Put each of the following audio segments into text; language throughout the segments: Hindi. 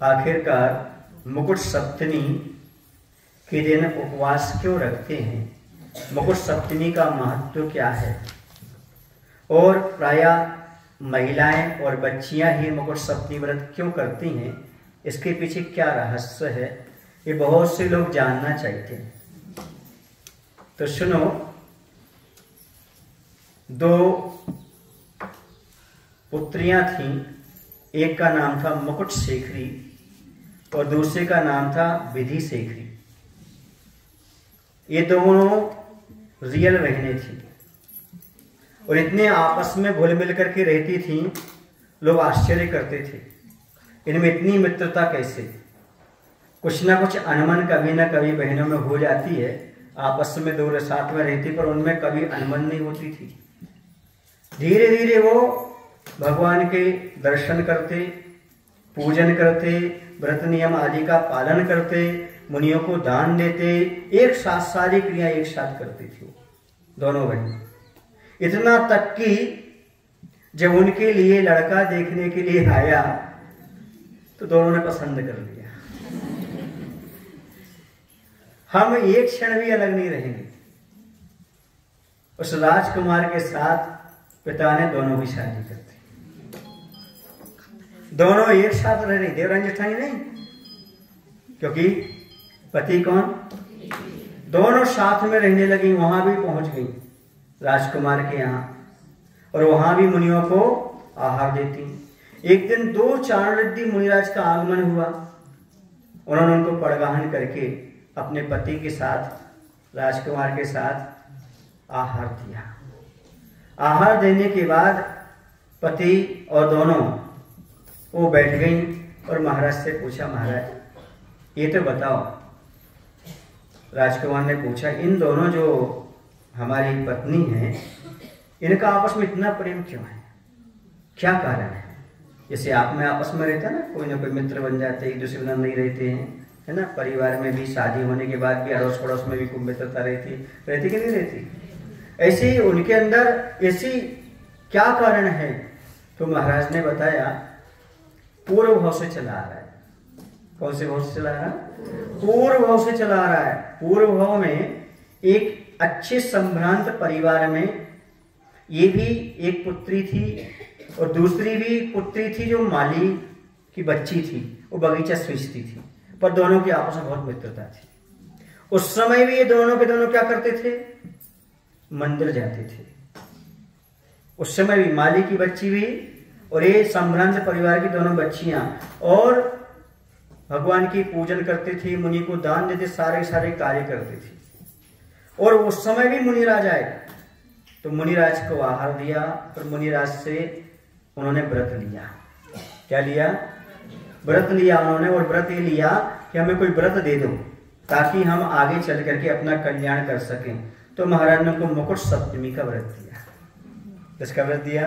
आखिरकार मुकुट सप्तमी के दिन उपवास क्यों रखते हैं, मुकुट सप्तमी का महत्व क्या है, और प्रायः महिलाएं और बच्चियां ही मुकुट सप्तमी व्रत क्यों करती हैं, इसके पीछे क्या रहस्य है, ये बहुत से लोग जानना चाहते हैं। तो सुनो, दो पुत्रियां थीं, एक का नाम था मुकुट शेखरी और दूसरे का नाम था विधि शेखरी। ये दोनों रियल बहनें थी और इतने आपस में घुल मिल करके रहती थीं, लोग आश्चर्य करते थे इनमें इतनी मित्रता कैसे। कुछ ना कुछ अनबन कभी ना कभी बहनों में हो जाती है, आपस में दो साथ में रहती पर उनमें कभी अनबन नहीं होती थी। धीरे धीरे वो भगवान के दर्शन करते, पूजन करते, व्रत नियम आदि का पालन करते, मुनियों को दान देते, एक साथ सारी क्रिया एक साथ करती थी दोनों बहन। इतना तक कि जब उनके लिए लड़का देखने के लिए आया तो दोनों ने पसंद कर लिया। हम एक क्षण भी अलग नहीं रहेंगे। उस राजकुमार के साथ पिता ने दोनों की शादी कर दी। दोनों एक साथ रह रही, देवरानी जेठानी नहीं, क्योंकि पति कौन, दोनों साथ में रहने लगी। वहां भी पहुंच गई राजकुमार के यहाँ और वहां भी मुनियों को आहार देती। एक दिन दो चाणरिद्धि मुनिराज का आगमन हुआ। उन्होंने उनको पड़गाहन करके अपने पति के साथ, राजकुमार के साथ आहार दिया। आहार देने के बाद पति और दोनों वो बैठ गई और महाराज से पूछा, महाराज ये तो बताओ। राजकुमार ने पूछा, इन दोनों जो हमारी पत्नी हैं, इनका आपस में इतना प्रेम क्यों है, क्या कारण है? जैसे आप में आपस में रहता ना कोई मित्र बन जाते, एक दूसरे बिना नहीं रहते हैं, है ना। परिवार में भी शादी होने के बाद भी अड़ोस पड़ोस में भी खूब मित्रता रहती कि नहीं रहती? ऐसे ही उनके अंदर ऐसी क्या कारण है? तो महाराज ने बताया, पूर्व भाव से चला आ रहा है। कौन से भाव से चला आ रहा है? पूर्व भाव से चला आ रहा है। पूर्व भाव में एक अच्छे संभ्रांत परिवार में ये भी एक पुत्री थी और दूसरी भी पुत्री थी जो माली की बच्ची थी, वो बगीचा सींचती थी, पर दोनों की आपस में बहुत मित्रता थी। उस समय भी ये दोनों के दोनों क्या करते थे? मंदिर जाते थे। उस समय भी माली की बच्ची भी और ये संभ्रांत परिवार की दोनों बच्चियां, और भगवान की पूजन करते थे, मुनि को दान देते, सारे सारे कार्य करते थे। और उस समय भी मुनिराज आए तो मुनिराज को आहार दिया और मुनिराज से उन्होंने व्रत लिया। क्या लिया? व्रत लिया उन्होंने। और व्रत ये लिया कि हमें कोई व्रत दे दो ताकि हम आगे चल करके अपना कल्याण कर सकें। तो महाराज ने उनको मुकुट सप्तमी का व्रत दिया। किसका व्रत दिया?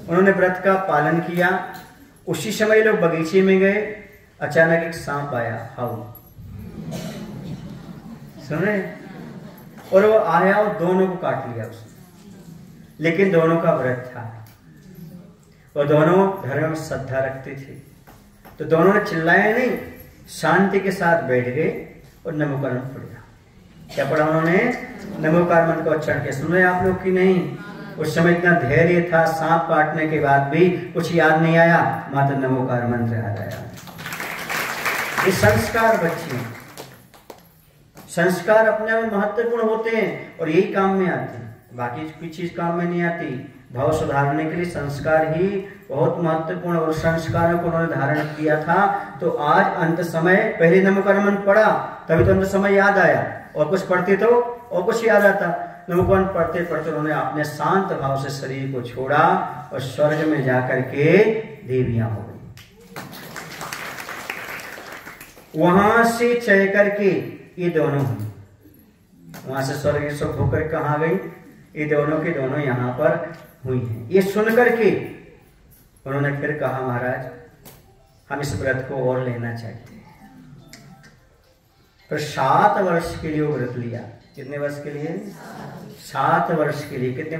उन्होंने व्रत का पालन किया। उसी समय लोग बगीचे में गए, अचानक एक सांप आया, हाउ, सुन रहे? और वो आया और दोनों को काट लिया उसने। लेकिन दोनों का व्रत था और दोनों धर्म में श्रद्धा रखते थे, तो दोनों ने चिल्लाया नहीं, शांति के साथ बैठ गए और नमोकार मंत्र पढ़ा। क्या पढ़ा उन्होंने? नमोकार मंत्र का उच्चारण किया। सुन रहे आप लोग की नहीं? उस समय इतना धैर्य था, सांप काटने के बाद भी कुछ याद नहीं आया, मात्र नमोकार मंत्र याद आया। ये संस्कार बच्चे, संस्कार अपने आप में महत्वपूर्ण होते हैं और यही काम में आते हैं, बाकी कोई चीज काम में नहीं आती। भाव सुधारने के लिए संस्कार ही बहुत महत्वपूर्ण, और संस्कारों को उन्होंने धारण किया था। तो आज अंत समय, पहले नमोकार मंत्र पढ़ा तभी तो अंत समय याद आया, और कुछ पढ़ते तो और कुछ याद आता। नमोकार पढ़ते पढ़ते उन्होंने अपने शांत भाव से शरीर को छोड़ा और स्वर्ग में जाकर के देवियां हो गई। वहां से चल करके ये दोनों हुई, वहां से स्वर्ग सुख होकर कहाँ गई? ये दोनों के दोनों यहाँ पर हुई हैं। ये सुन करके उन्होंने फिर कहा, महाराज हम इस व्रत को और लेना चाहते हैं। फिर 7 वर्ष के लिए वो व्रत लिया। कितने वर्ष के लिए? 7 वर्ष के लिए। कितने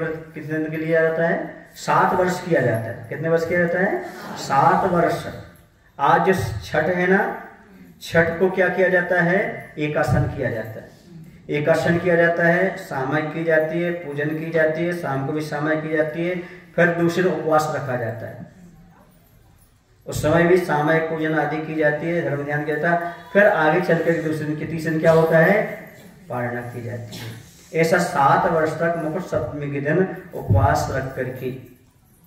दिन के लिए जाता है? 7 वर्ष किया जाता है। कितने वर्ष किया जाता है? 7 वर्ष। आज जो छठ है ना, छठ को क्या किया जाता है? एकासन किया जाता है। एकासन किया जाता है, सामयिक की जाती है, पूजन की जाती है, शाम को भी सामयिक की जाती है, फिर दूसरे उपवास रखा जाता है। उस समय भी सामयिक पूजन आदि की जाती है, धर्म ध्यान किया जाता है। फिर आगे चलकर दूसरे दिन के तीसरे दिन क्या होता है? पारणा की जाती है। ऐसा 7 वर्ष तक मुकुट सप्तमी के दिन उपवास रख करके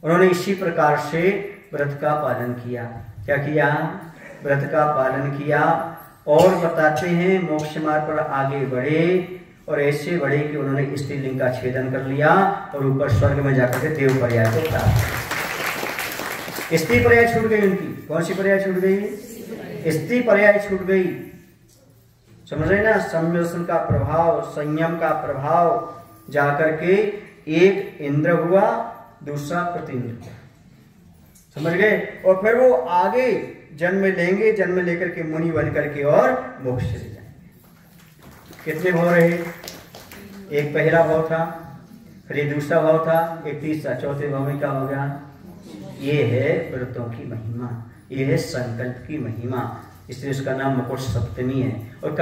उन्होंने इसी प्रकार से व्रत का पालन किया। क्या किया? व्रत का पालन किया। और बताते हैं मोक्ष मार्ग पर आगे बढ़े और ऐसे बढ़े कि उन्होंने स्त्रीलिंग का छेदन कर लिया और ऊपर स्वर्ग में जाकर के देव पर्याय को प्राप्त। स्त्री पर्याय छूट गई उनकी। कौन सी पर्याय छूट गई? स्त्री पर्याय छूट गई। समझ रहे ना? संयम का प्रभाव, संयम का प्रभाव जाकर के एक इंद्र हुआ, दूसरा प्रतिइंद्र हुआ। समझ गए? और फिर वो आगे जन्म लेंगे, जन्म लेकर के मुनि बन करके और मोक्ष चले जाएंगे। कितने भाव रहे? एक पहला भाव था, फिर ये दूसरा भाव था, एक तीसरा, चौथे भाव में क्या हो गया? ये है व्रतों की महिमा, ये है संकल्प की महिमा, इसलिए उसका नाम मुकुट सप्तमी है। और